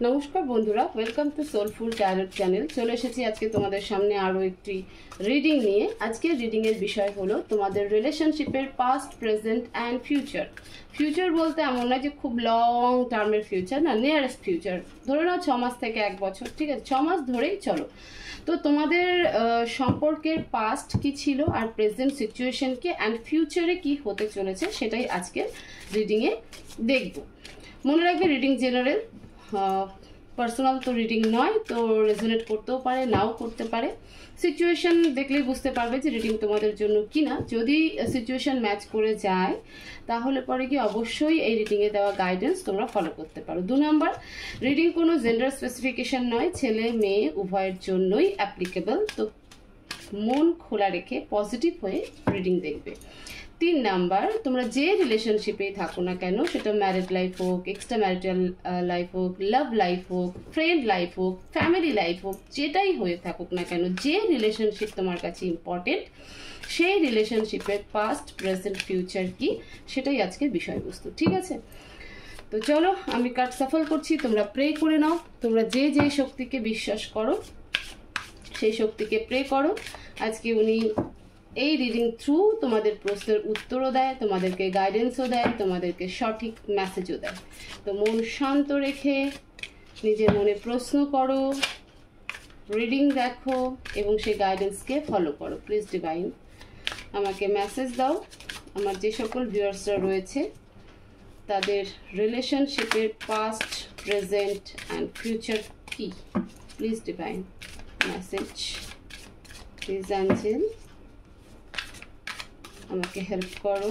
নমস্কার বন্ধুরা, welcome to soulful tarot channel. চলে এসেছি আজকে তোমাদের সামনে আরও একটি রিডিং নিয়ে। আজকের রিডিংয়ের বিষয় হলো তোমাদের রিলেশনশিপের past, present and future. Future বলতে এমন না যে খুব লং টার্মের ফিউচার, না, নিয়ারেস্ট ফিউচার। ধরে নাও 6 মাস থেকে 1 বছর, ঠিক আছে, 6 মাস ধরেই চলো। তো তোমাদের সম্পর্কের পাস্ট কি ছিল, আর প্রেজেন্ট সিচুয়েশন কি, অ্যান্ড ফিউচারে কি হতে চলেছে, সেটাই আজকের রিডিংয়ে দেখব। মনে রাখবে রিডিং জেনারেল, পার্সোনাল তো রিডিং নয়, তো রেজোনেট করতেও পারে, নাও করতে পারে। সিচুয়েশন দেখলেই বুঝতে পারবে যে রিডিং তোমাদের জন্য কি না। যদি সিচুয়েশন ম্যাচ করে যায় তাহলে পরে কি অবশ্যই এই রিডিংয়ে দেওয়া গাইডেন্স তোমরা ফলো করতে পারো। 2 নাম্বার, রিডিং কোনো জেন্ডার স্পেসিফিকেশন নয়, ছেলে মেয়ে উভয়ের জন্যই অ্যাপ্লিকেবল। তো মন খোলা রেখে পজিটিভ হয়ে রিডিং দেখবে। 3 নাম্বার, তোমরা যে রিলেশনশিপেই থাকো না কেন, সেটা ম্যারিড লাইফ হোক, এক্সট্রা ম্যারিটাল লাইফ হোক, লাভ লাইফ হোক, ফ্রেন্ড লাইফ হোক, ফ্যামিলি লাইফ হোক, যেটাই হয়ে থাকুক না কেন, যে রিলেশনশিপ তোমার কাছে ইম্পর্টেন্ট, সেই রিলেশনশিপের পাস্ট, প্রেজেন্ট, ফিউচার কি, সেটাই আজকের বিষয়বস্তু। ঠিক আছে, তো চলো আমি কার্ড সাফল করছি, তোমরা প্রে করে নাও। তোমরা যে যে শক্তিকে বিশ্বাস করো সেই শক্তিকে প্রে করো। আজকে উনি এই রিডিং থ্রু তোমাদের প্রশ্নের উত্তরও দেয়, তোমাদেরকে গাইডেন্সও দেয়, তোমাদেরকে সঠিক মেসেজও দেয়। তো মন শান্ত রেখে নিজের মনে প্রশ্ন করো, রিডিং দেখো এবং সেই গাইডেন্সকে ফলো করো। প্লিজ ডিভাইন আমাকে মেসেজ দাও। আমার যে সকল ভিউয়ার্সরা রয়েছে তাদের রিলেশনশিপের পাস্ট, প্রেজেন্ট অ্যান্ড ফিউচার কি, please divine message. Please Angel আমাকে হেল্প করো,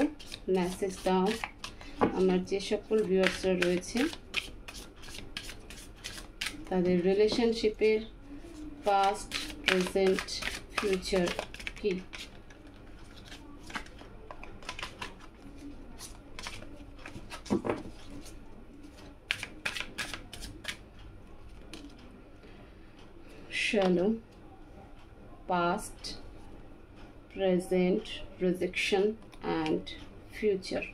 মেসেজ দাও। আমার যে সকল ভিউয়ার্সরা রয়েছে তাদের রিলেশনশিপের পাস্ট, প্রেজেন্ট, ফিউচার কি। Shallow, past, present, rejection and future,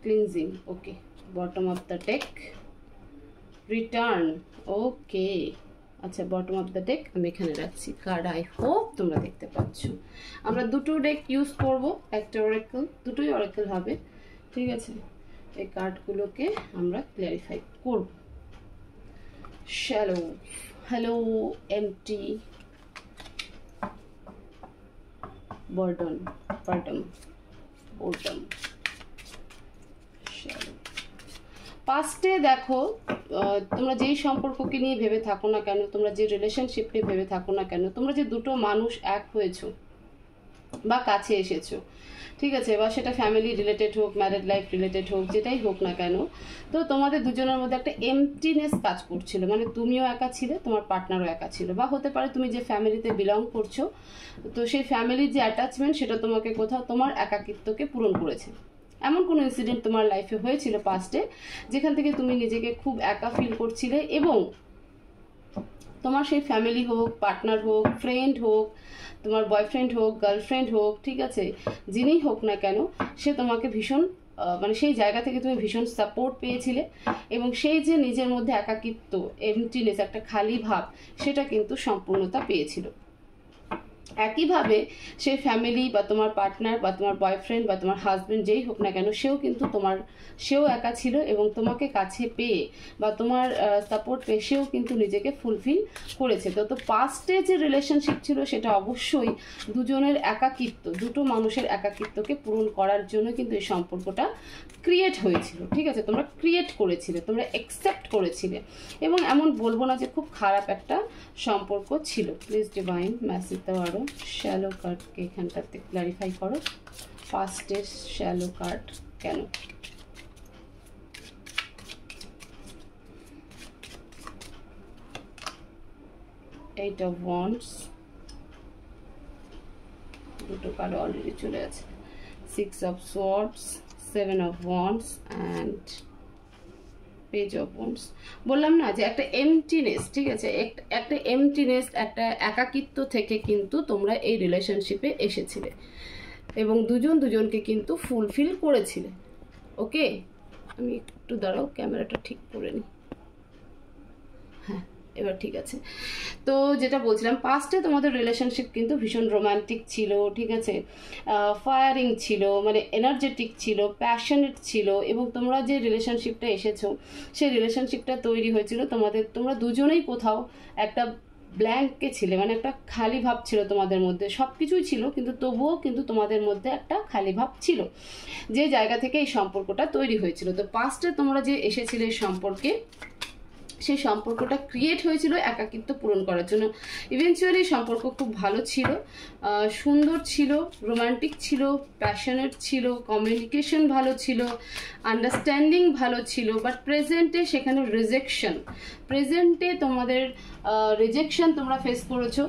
cleansing. Okay, bottom of the deck, return. Okay, আচ্ছা, বটম অফ দ্য ডেক আমি এখানে রাখছি কার্ড। আই হোপ তোমরা দেখতে পাচ্ছ। আমরা দুটো ডেক ইউজ করব, একটা অরেকল, দুটোই অরেকল হবে। ঠিক আছে, এই কার্ডগুলোকে আমরা ক্ল্যারিফাই করব। Shallow, hollow, empty, burden, boredom, boredom, shallow. পাস্টে দেখো, তোমরা যেই সম্পর্ককে নিয়ে ভেবে থাকো না কেন, তোমরা যে রিলেশনশিপ নিয়ে ভেবে থাকো না কেন, তোমরা যে দুটো মানুষ এক হয়েছো বা কাছে এসেছো, ঠিক আছে, বা সেটা ফ্যামিলি রিলেটেড হোক, ম্যারিড লাইফ রিলেটেড হোক, যেটাই হোক না কেন, তো তোমাদের দুজনের মধ্যে একটা এমটিনেস কাজ করছিল। মানে তুমিও একা ছিলে, তোমার পার্টনারও একা ছিল, বা হতে পারে তুমি যে ফ্যামিলিতে বিলং করছো, তো সেই ফ্যামিলির যে অ্যাটাচমেন্ট সেটা তোমাকে কোথাও তোমার একাকিত্বকে পূরণ করেছে। এমন কোনো ইনসিডেন্ট তোমার লাইফে হয়েছিল পাস্টে যেখান থেকে তুমি নিজেকে খুব একা ফিল করছিলে, এবং তোমার সেই ফ্যামিলি হোক, পার্টনার হোক, ফ্রেন্ড হোক, তোমার বয়ফ্রেন্ড হোক, গার্লফ্রেন্ড হোক, ঠিক আছে, যিনিই হোক না কেন, সে তোমাকে ভীষণ মানে সেই জায়গা থেকে তুমি ভীষণ সাপোর্ট পেয়েছিলে, এবং সেই যে নিজের মধ্যে একাকিত্ব, এমটিনেস, একটা খালি ভাব, সেটা কিন্তু সম্পূর্ণতা পেয়েছিল। একইভাবে সেই ফ্যামিলি বা তোমার পার্টনার বা তোমার বয়ফ্রেন্ড বা তোমার হাজব্যান্ড যেই হোক না কেন, সেও একা ছিল, এবং তোমাকে কাছে পেয়ে বা তোমার সাপোর্ট পেয়ে সেও কিন্তু নিজেকে ফুলফিল করেছে। তো পাস্টে যে রিলেশনশিপ ছিল সেটা অবশ্যই দুজনের একাকিত্ব, দুটো মানুষের একাকিত্বকে পূরণ করার জন্য কিন্তু এই সম্পর্কটা ক্রিয়েট হয়েছিল। ঠিক আছে, তোমরা ক্রিয়েট করেছিলে, তোমরা অ্যাকসেপ্ট করেছিলে, এবং এমন বলবো না যে খুব খারাপ একটা সম্পর্ক ছিল। প্লিজ ডিভাইন মেসেজ দাও আরো। শ্যালো কার্ডকে এখানটাতে ক্লারিফাই করো, ফার্স্টের শ্যালো কার্ড কেন। এইট অফ ওয়ান্ডস, দুটো কার্ড অলরেডি চলে আছে। 6 of swords, 7 of wands and page of wands. বললাম না যে একটা এমটিনেস, ঠিক আছে, একটা এমটিনেস, একটা একাকিত্ব থেকে কিন্তু তোমরা এই রিলেশনশিপে এসেছিলে, এবং দুজন দুজনকে কিন্তু ফুলফিল করেছিলে। ওকে, আমি একটু দাঁড়াও, ক্যামেরাটা ঠিক করে নিই। হ্যাঁ, এবার ঠিক আছে। তো যেটা বলছিলাম, পাস্টে তোমাদের রিলেশনশিপ কিন্তু ভীষণ রোমান্টিক ছিল, ঠিক আছে, ফায়ারিং ছিল, মানে এনার্জেটিক ছিল, প্যাশনেট ছিল, এবং তোমরা যে রিলেশনশিপটা এসেছো সেই রিলেশনশিপটা তৈরি হয়েছিল তোমরা দুজনেই কোথাও একটা ব্ল্যাঙ্কে ছিলে, মানে একটা খালি ভাব ছিল তোমাদের মধ্যে। সব কিছুই ছিল কিন্তু তবুও কিন্তু তোমাদের মধ্যে একটা খালি ভাব ছিল, যে জায়গা থেকে এই সম্পর্কটা তৈরি হয়েছিল। তো পাস্টে তোমরা যে এসেছিলে সম্পর্কে, সেই সম্পর্কটা ক্রিয়েট হয়েছিল একাকিত্ব পূরণ করার জন্য। ইভেনচুয়ালি সম্পর্ক খুব ভালো ছিল, সুন্দর ছিল, রোমান্টিক ছিল, প্যাশনেট ছিল, কমিউনিকেশন ভালো ছিল, আন্ডারস্ট্যান্ডিং ভালো ছিল। বাট প্রেজেন্টে সেখানে প্রেজেন্টে তোমাদের রিজেকশন তোমরা ফেস করেছো।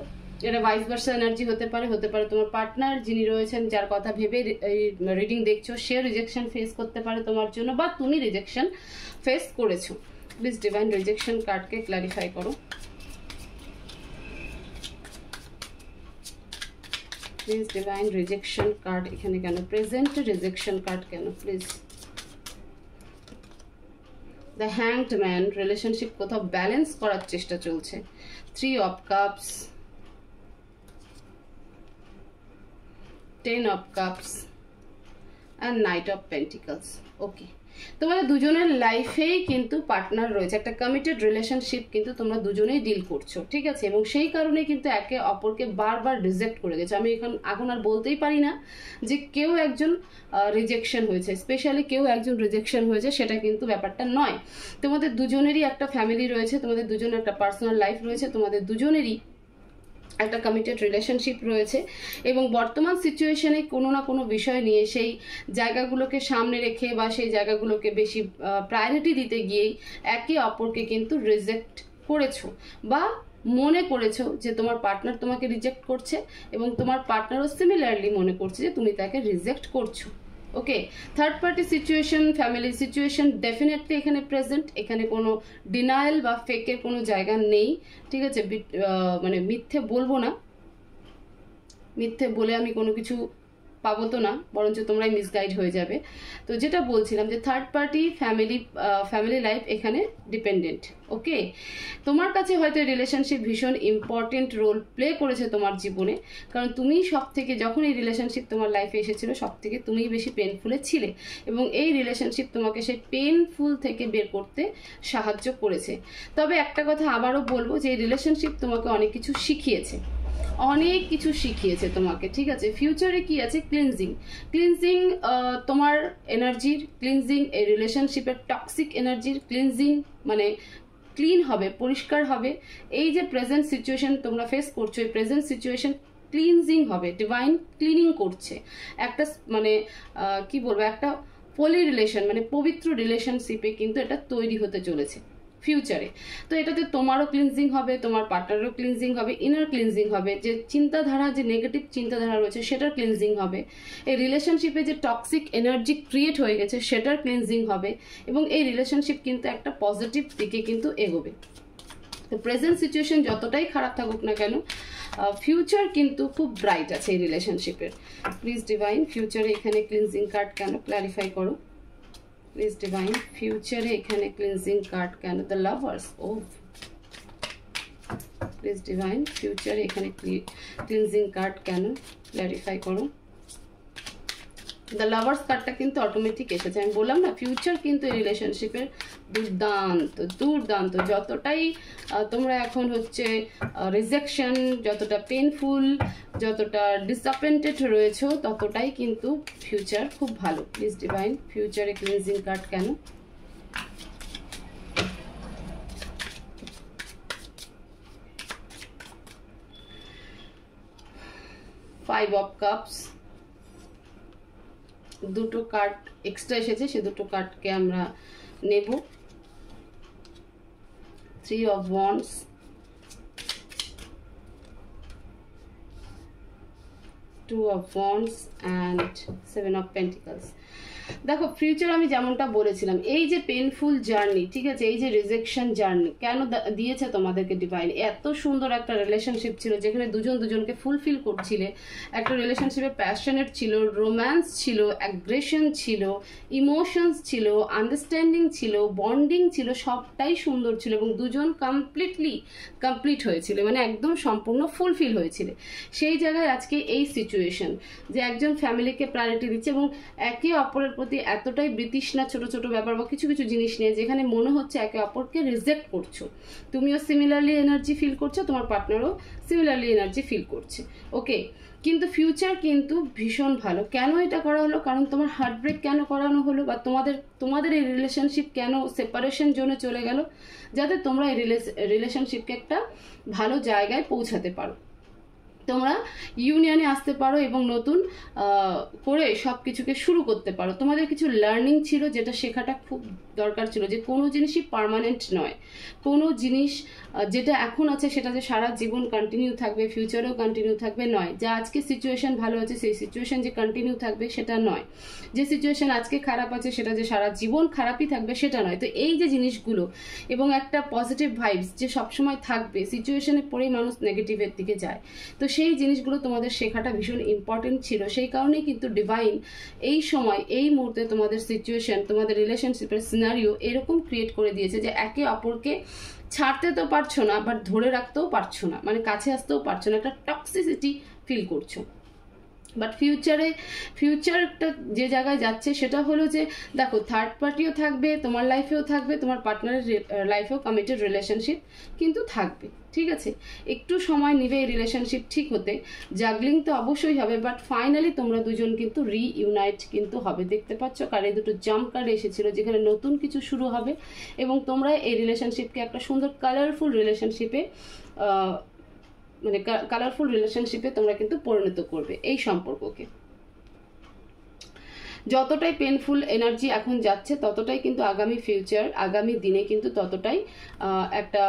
এটা ভাইস ভার্সা এনার্জি হতে পারে তোমার পার্টনার যিনি রয়েছেন, যার কথা ভেবে রিডিং দেখছো, সে রিজেকশন ফেস করতে পারে তোমার জন্য, বা তুমি রিজেকশন ফেস করেছো। প্লিজ ডিভাইন রিজেকশন কার্ডকে ক্লারিফাই করো। প্লিজ ডিভাইন রিজেকশন কার্ড এখানে কেন, প্রেজেন্ট রিজেকশন কার্ড কেন please. The hanged man, relationship কোথাও ব্যালেন্স করার চেষ্টা চলছে। 3 of cups, 10 of cups and knight of pentacles. Okay, তোমাদের দুজনের লাইফেই কিন্তু পার্টনার রয়েছে, একটা কমিটেড রিলেশনশিপ কিন্তু তোমরা দুজনেই ডিল করছো, ঠিক আছে, এবং সেই কারণে কিন্তু একে অপরকে বারবার রিজেক্ট করে গেছে। আমি এখন আর বলতেই পারি না যে কেউ একজন রিজেকশন হয়েছে, স্পেশালি কেউ একজন রিজেকশন হয়েছে, সেটা কিন্তু ব্যাপারটা নয়। তোমাদের দুজনেরই একটা ফ্যামিলি রয়েছে, তোমাদের দুজনের একটা পার্সোনাল লাইফ রয়েছে, তোমাদের দুজনেরই একটা কমিটেড রিলেশনশিপ রয়েছে, এবং বর্তমান সিচুয়েশনে কোনো না কোনো বিষয় নিয়ে সেই জায়গাগুলোকে সামনে রেখে বা সেই জায়গাগুলোকে বেশি প্রায়োরিটি দিতে গিয়েই একে অপরকে কিন্তু রিজেক্ট করেছো, বা মনে করেছো যে তোমার পার্টনার তোমাকে রিজেক্ট করছে, এবং তোমার পার্টনারও সিমিলারলি মনে করছে যে তুমি তাকে রিজেক্ট করছো। Okay, third party situation, family situation definitely এখানে প্রেজেন্ট, এখানে কোনো ডিনায়াল বা ফেকের কোনো জায়গা নেই, ঠিক আছে। মানে মিথ্যে বলবো না, মিথ্যে বলে আমি কোনো কিছু পাবো তো না, বরঞ্চ তোমরাই মিসগাইড হয়ে যাবে। তো যেটা বলছিলাম যে থার্ড পার্টি ফ্যামিলি লাইফ এখানে ডিপেন্ডেন্ট। ওকে, তোমার কাছে হয়তো রিলেশনশিপ ভীষণ ইম্পর্টেন্ট রোল প্লে করেছে তোমার জীবনে, কারণ তুমি সব থেকে, যখন এই রিলেশনশিপ তোমার লাইফে এসেছিল, সব থেকে তুমিই বেশি পেনফুলে ছিলে, এবং এই রিলেশনশিপ তোমাকে সেই পেনফুল থেকে বের করতে সাহায্য করেছে। তবে একটা কথা আবারও বলবো যে এই রিলেশনশিপ তোমাকে অনেক কিছু শিখিয়েছে, অনেক কিছু শিখিয়েছে তোমাকে, ঠিক আছে। ফিউচারে কি আছে, ক্লিনজিং তোমার এনার্জির ক্লিনজিং, এই রিলেশনশিপের টক্সিক এনার্জির ক্লিনজিং, মানে ক্লিন হবে, পরিষ্কার হবে। এই যে প্রেজেন্ট সিচুয়েশন তোমরা ফেস করছো, এই প্রেজেন্ট সিচুয়েশন ক্লিনজিং হবে, ডিভাইন ক্লিনিং করছে। একটা মানে কি বলবো, একটা পলি রিলেশন, মানে পবিত্র রিলেশনশিপে কিন্তু এটা তৈরি হতে চলেছে ফিউচারে। তো এটাতে তোমারও ক্লিনজিং হবে, তোমার পার্টনারও ক্লিনজিং হবে, ইনার ক্লিনজিং হবে, যে চিন্তাধারা, যে নেগেটিভ চিন্তাধারা রয়েছে সেটার ক্লিনজিং হবে, এই রিলেশনশিপে যে টক্সিক এনার্জি ক্রিয়েট হয়ে গেছে সেটার ক্লিনজিং হবে, এবং এই রিলেশনশিপ কিন্তু একটা পজিটিভ দিকে কিন্তু এগোবে। তো প্রেজেন্ট সিচুয়েশন যতটাই খারাপ থাকুক না কেন, ফিউচার কিন্তু খুব ব্রাইট আছে এই রিলেশনশিপের। প্লিজ ডিভাইন ফিউচারে এখানে ক্লিনজিং কার্ড কেন, ক্ল্যারিফাই করো। প্লিজ ডিভাইন ফিউচারে এখানে ক্লিনজিং কার্ড কেন, দ্য লাভার্স। ও প্লিজ ডিভাইন ফিউচারে এখানে ক্লিনজিং কার্ড কেন, ক্ল্যারিফাই করো। দ্য লাভার্স কার্ডটা কিন্তু অটোমেটিক এসেছে, আমি বললাম না, ফিউচার কিন্তু এই রিলেশনশিপের দুর্দান্ত। যতটাই তোমরা এখন হচ্ছে রিজেকশন, যতটা পেনফুল, যতটা ডিসঅ্যাপয়েন্টেড রয়েছো, ততটাই কিন্তু ফিউচার খুব ভালো। প্লিজ ডিভাইন ফিউচারে ক্লিনজিং কার্ড কেন। ফাইভ অফ কাপস, দুটো কার্ড এক্সট্রা এসেছে, সে দুটো কার্ডকে আমরা নেব। 3 of wands, 2 of wands and 7 of pentacles. দেখো ফিউচার আমি যেমনটা বলেছিলাম, এই যে পেনফুল জার্নি, ঠিক আছে, এই যে রিজেকশন জার্নি কেন দিয়েছে তোমাদেরকে ডিভাইন, এত সুন্দর একটা রিলেশনশিপ ছিল যেখানে দুজন দুজনকে ফুলফিল করছিলে, একটা রিলেশনশিপে প্যাশনেট ছিল, রোম্যান্স ছিল, অ্যাগ্রেশন ছিল, ইমোশনস ছিল, আন্ডারস্ট্যান্ডিং ছিল, বন্ডিং ছিল, সবটাই সুন্দর ছিল এবং দুজন কমপ্লিট হয়েছিল, মানে একদম সম্পূর্ণ ফুলফিল হয়েছিল। সেই জায়গায় আজকে এই সিচুয়েশন যে একজন ফ্যামিলিকে প্রায়োরিটি দিচ্ছে এবং একে অপরের প্রতি এতটাই বিতৃষ্ণা ছোট ছোট ব্যাপার বা কিছু কিছু জিনিস নিয়ে, যেখানে মনে হচ্ছে একে অপরকে রিজেক্ট করছো, তুমিও সিমিলারলি এনার্জি ফিল করছো, তোমার পার্টনারও সিমিলারলি এনার্জি ফিল করছে। ওকে, কিন্তু ফিউচার কিন্তু ভীষণ ভালো। কেন এটা করা হলো? কারণ তোমার হার্টব্রেক কেন করানো হলো, বা তোমাদের এই রিলেশনশিপ কেন সেপারেশন জোনে চলে গেল, যাতে তোমরা এই রিলেশনশিপকে একটা ভালো জায়গায় পৌঁছাতে পারো, তোমরা ইউনিয়নে আসতে পারো এবং নতুন করে সব কিছুকে শুরু করতে পারো। তোমাদের কিছু লার্নিং ছিল যেটা শেখাটা খুব দরকার ছিল, যে কোনো জিনিসই পার্মানেন্ট নয়, কোনো জিনিস যেটা এখন আছে সেটা যে সারা জীবন কন্টিনিউ থাকবে, ফিউচারেও কন্টিনিউ থাকবে নয়, যা আজকে সিচুয়েশন ভালো আছে সেই সিচুয়েশন যে কন্টিনিউ থাকবে সেটা নয়, যে সিচুয়েশন আজকে খারাপ আছে সেটা যে সারা জীবন খারাপই থাকবে সেটা নয়। তো এই যে জিনিসগুলো এবং একটা পজিটিভ ভাইবস যে সবসময় থাকবে, সিচুয়েশনে পড়েই মানুষ নেগেটিভের দিকে যায়, তো সেই জিনিসগুলো তোমাদের শেখাটা ভীষণ ইম্পর্টেন্ট ছিল। সেই কারণেই কিন্তু ডিভাইন এই সময় এই মুহূর্তে তোমাদের সিচুয়েশন, তোমাদের রিলেশনশিপের সিনারিও এরকম ক্রিয়েট করে দিয়েছে যে একে অপরকে ছাড়তে তো পারছো না, বাট ধরে রাখতেও পারছো না, মানে কাছে আসতেও পারছো না, একটা টক্সিসিটি ফিল করছো। বাট ফিউচারটা যে জায়গায় যাচ্ছে সেটা হলো যে দেখো থার্ড পার্টিও থাকবে, তোমার লাইফেও থাকবে, তোমার পার্টনারের লাইফেও কমিটেড রিলেশনশিপ কিন্তু থাকবে, ঠিক আছে। একটু সময় নেবে এই রিলেশনশিপ ঠিক হতে, জাগলিং তো অবশ্যই হবে, বাট ফাইনালি তোমরা দুজন কিন্তু রিইউনাইট কিন্তু হবে। দেখতে পাচ্ছ কার্ডে দুটো জাম্প কার্ড এসেছিল যেখানে নতুন কিছু শুরু হবে এবং তোমরা এই রিলেশনশিপকে একটা সুন্দর কালারফুল রিলেশনশিপে মানে কালারফুল রিলেশনশিপে তোমরা কিন্তু পরিণত করবে এই সম্পর্ককে। যতটাই পেনফুল এনার্জি এখন যাচ্ছে ততটাই কিন্তু আগামী ফিউচার, আগামী দিনে কিন্তু ততটাই একটা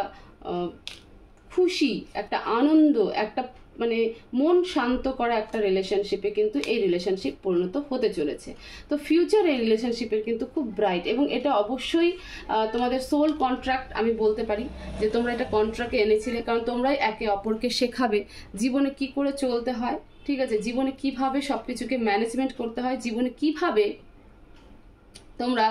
খুশি, একটা আনন্দ, একটা মানে মন শান্ত করা একটা রিলেশনশিপে কিন্তু এই রিলেশনশিপ পরিণত হতে চলেছে। তো ফিউচার এই রিলেশনশিপের কিন্তু খুব ব্রাইট এবং এটা অবশ্যই তোমাদের সোল কন্ট্রাক্ট আমি বলতে পারি যে তোমরা এটা কন্ট্রাক্টে এনেছিলে, কারণ তোমরাই একে অপরকে শেখাবে জীবনে কি করে চলতে হয়, ঠিক আছে, জীবনে কিভাবে সব কিছুকে ম্যানেজমেন্ট করতে হয়, জীবনে কিভাবে তোমরা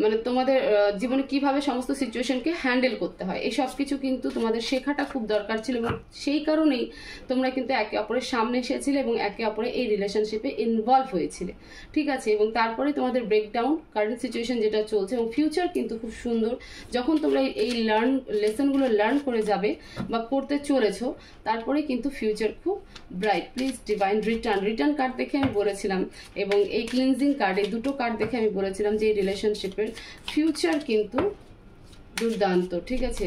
মানে তোমাদের জীবনে কিভাবে সমস্ত সিচুয়েশনকে হ্যান্ডেল করতে হয়, এই সব কিছু কিন্তু তোমাদের শেখাটা খুব দরকার ছিল এবং সেই কারণেই তোমরা কিন্তু একে অপরের সামনে এসেছিলে এবং একে অপরে এই রিলেশনশিপে ইনভলভ হয়েছিলে, ঠিক আছে। এবং তারপরে তোমাদের ব্রেকডাউন কারেন্ট সিচুয়েশন যেটা চলছে এবং ফিউচার কিন্তু খুব সুন্দর। যখন তোমরা এই লেসনগুলো লার্ন করে যাবে বা করতে চলেছো, তারপরে কিন্তু ফিউচার খুব bright. Please divine return card দেখে আমি বলেছিলাম এবং এই ক্লিনজিং কার্ড, এই দুটো কার্ড দেখে আমি বলেছিলাম যে রিলেশনশিপের ফিউচার কিন্তু দুর্দান্ত, ঠিক আছে।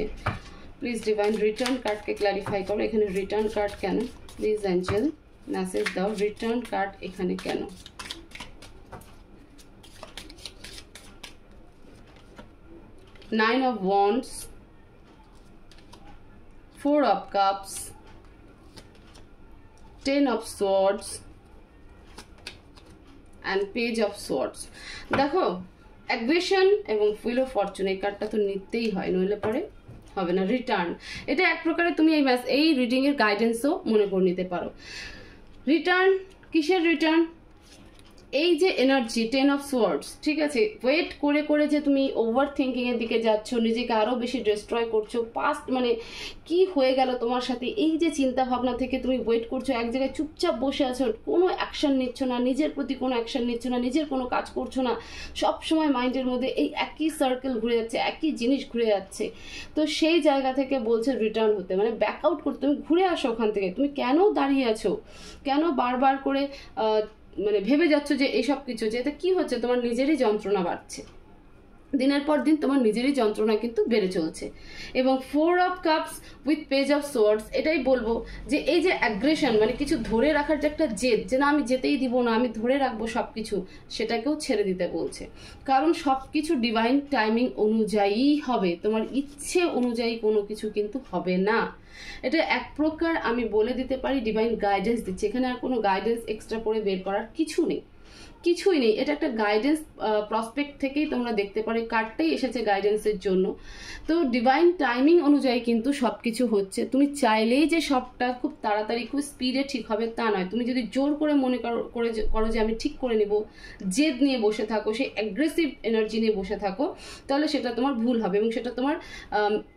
প্লিজ ডিভাইন রিটার্ন কার্ডকে ক্ল্যারিফাই করো, এখানে রিটার্ন কার্ড কেন, প্লিজ অ্যাঞ্জেল মেসেজ দাও, রিটার্ন কার্ড এখানে কেন। Nine of wands, 4 of cups, 10 of swords and page of swords। দেখো অ্যাগ্রেশন এবং হুইল অফ ফরচুন এই কার্ডটা তো নিতেই হয়, নইলে পরে হবে না। রিটার্ন, এটা এক প্রকারে তুমি এই রিডিং এর গাইডেন্সও মনে করে নিতে পারো। রিটার্ন কিসের রিটার্ন? এই যে এনার্জি 10 অফ সোয়ার্ডস, ঠিক আছে, ওয়েট করে করে যে তুমি ওভার থিঙ্কিং এর দিকে যাচ্ছ, নিজেকে আরো বেশি ডিস্ট্রয় করছো, পাস্ট মানে কি হয়ে গেল তোমার সাথে, এই যে চিন্তা ভাবনা থেকে তুমি ওয়েট করছো, এক জায়গায় চুপচাপ বসে আছো, কোনো অ্যাকশন নিচ্ছ না, নিজের প্রতি কোনো অ্যাকশন নিচ্ছ না, নিজের কোনো কাজ করছো না, সব সময় মাইন্ডের মধ্যে এই একই সার্কেল ঘুরে যাচ্ছে, একই জিনিস ঘুরে যাচ্ছে। তো সেই জায়গা থেকে বলছে রিটার্ন হতে, মানে ব্যাক আউট করতে, তুমি ঘুরে আসো ওখান থেকে। তুমি কেন দাঁড়িয়ে আছো, কেন বারবার করে মানে ভেবে যাচ্ছ যে এইসব কিছু, যে এতে কি হচ্ছে, তোমার নিজেরই যন্ত্রণা বাড়ছে, দিনের পর দিন তোমার নিজেরই যন্ত্রণা কিন্তু বেড়ে চলছে। এবং 4 of cups with page of swords, এটাই বলবো যে এই যে অ্যাগ্রেশন মানে কিছু ধরে রাখার যে একটা জেদ, যে না আমি যেতেই দিব না, আমি ধরে রাখবো সব কিছু, সেটাকেও ছেড়ে দিতে বলছে। কারণ সব কিছু ডিভাইন টাইমিং অনুযায়ী হবে, তোমার ইচ্ছে অনুযায়ী কোনো কিছু কিন্তু হবে না। এটা এক প্রকার আমি বলে দিতে পারি ডিভাইন গাইডেন্স দিচ্ছে, এখানে আর কোনো গাইডেন্স এক্সট্রা করে বের করার কিছু নেই। কিছুই নেই, এটা একটা গাইডেন্স প্রসপেক্ট থেকেই তোমরা দেখতে পারো, কার্ডটাই এসেছে গাইডেন্সের জন্য। তো ডিভাইন টাইমিং অনুযায়ী কিন্তু সব কিছু হচ্ছে। তুমি চাইলেই যে সবটা খুব তাড়াতাড়ি খুব স্পিডে ঠিক হবে তা নয়। তুমি যদি জোর করে মনে করো যে আমি ঠিক করে নেব, জেদ নিয়ে বসে থাকো, সেই অ্যাগ্রেসিভ এনার্জি নিয়ে বসে থাকো, তাহলে সেটা তোমার ভুল হবে এবং সেটা তোমার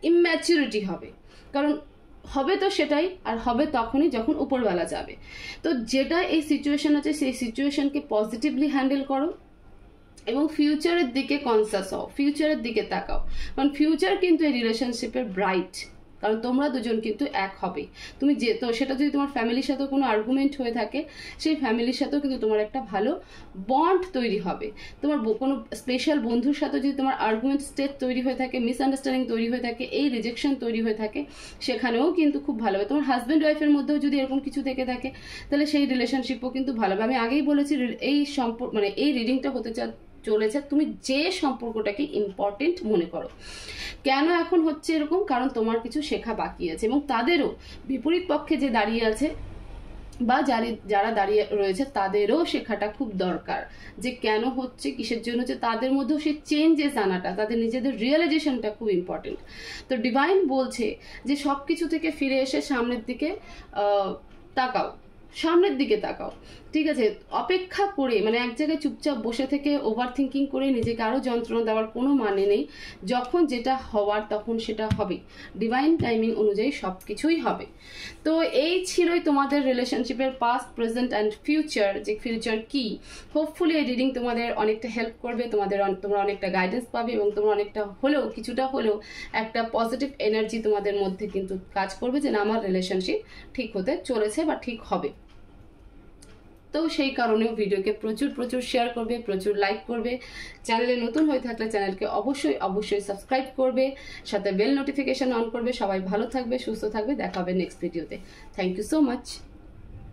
ইম্যাচুরিটি হবে। কারণ হবে তো সেটাই, আর হবে তখনই যখন উপরবেলা যাবে। তো যেটা এই সিচুয়েশন আছে সেই সিচুয়েশনকে পজিটিভলি হ্যান্ডেল করো এবং ফিউচারের দিকে কনসাস হও, ফিউচারের দিকে তাকাও। কারণ ফিউচার কিন্তু এই রিলেশনশিপের ব্রাইট, কারণ তোমরা দুজন কিন্তু এক হবে। তুমি যে তো সেটা যদি তোমার ফ্যামিলির সাথেও কোনো আর্গুমেন্ট হয়ে থাকে, সেই ফ্যামিলির সাথেও কিন্তু তোমার একটা ভালো বন্ড তৈরি হবে। তোমার কোনো স্পেশাল বন্ধুর সাথে যদি তোমার আর্গুমেন্ট স্টেট তৈরি হয়ে থাকে, মিসআন্ডারস্ট্যান্ডিং তৈরি হয়ে থাকে, এই রিজেকশন তৈরি হয়ে থাকে, সেখানেও কিন্তু খুব ভালো হবে। তোমার হাজব্যান্ড ওয়াইফের মধ্যেও যদি এরকম কিছু থেকে থাকে, তাহলে সেই রিলেশনশিপও কিন্তু ভালো হবে। আমি আগেই বলেছি এই সম্পর্ক মানে এই রিডিংটা হতে চলেছে তুমি যে সম্পর্কটাকে ইম্পর্টেন্ট মনে করো। কেন এখন হচ্ছে এরকম? কারণ তোমার কিছু শেখা বাকি আছে এবং তাদেরও বিপরীত পক্ষে যে দাঁড়িয়ে আছে বা যারা দাঁড়িয়ে রয়েছে তাদেরও শেখাটা খুব দরকার, যে কেন হচ্ছে, কিসের জন্য হচ্ছে, তাদের মধ্যেও সেই চেঞ্জেস আনাটা, তাদের নিজেদের রিয়েলাইজেশনটা খুব ইম্পর্টেন্ট। তো ডিভাইন বলছে যে সব কিছু থেকে ফিরে এসে সামনের দিকে তাকাও, সামনের দিকে তাকাও, ঠিক আছে? অপেক্ষা করে মানে এক জায়গায় চুপচাপ বসে থেকে ওভার থিঙ্কিং করে নিজেকে আরও যন্ত্রণা দেওয়ার কোনো মানে নেই। যখন যেটা হওয়ার তখন সেটা হবে, ডিভাইন টাইমিং অনুযায়ী সব কিছুই হবে। তো এই ছিলই তোমাদের রিলেশনশিপের পাস্ট, প্রেজেন্ট অ্যান্ড ফিউচার, যে ফিউচার কি। হোপফুলি এই রিডিং তোমাদের অনেকটা হেল্প করবে, তোমরা অনেকটা গাইডেন্স পাবে এবং তোমরা অনেকটা হলেও কিছুটা হলেও একটা পজিটিভ এনার্জি তোমাদের মধ্যে কিন্তু কাজ করবে যে না, আমার রিলেশনশিপ ঠিক হতে চলেছে বা ঠিক হবে। তো সেই কারণেও ভিডিওকে প্রচুর শেয়ার করবে, প্রচুর লাইক করবে। চ্যানেলে নতুন হয়ে থাকলে চ্যানেলকে অবশ্যই সাবস্ক্রাইব করবে, সাথে বেল নোটিফিকেশন অন করবে। সবাই ভালো থাকবে, সুস্থ থাকবে, দেখা হবে নেক্সট ভিডিওতে। Thank you so much.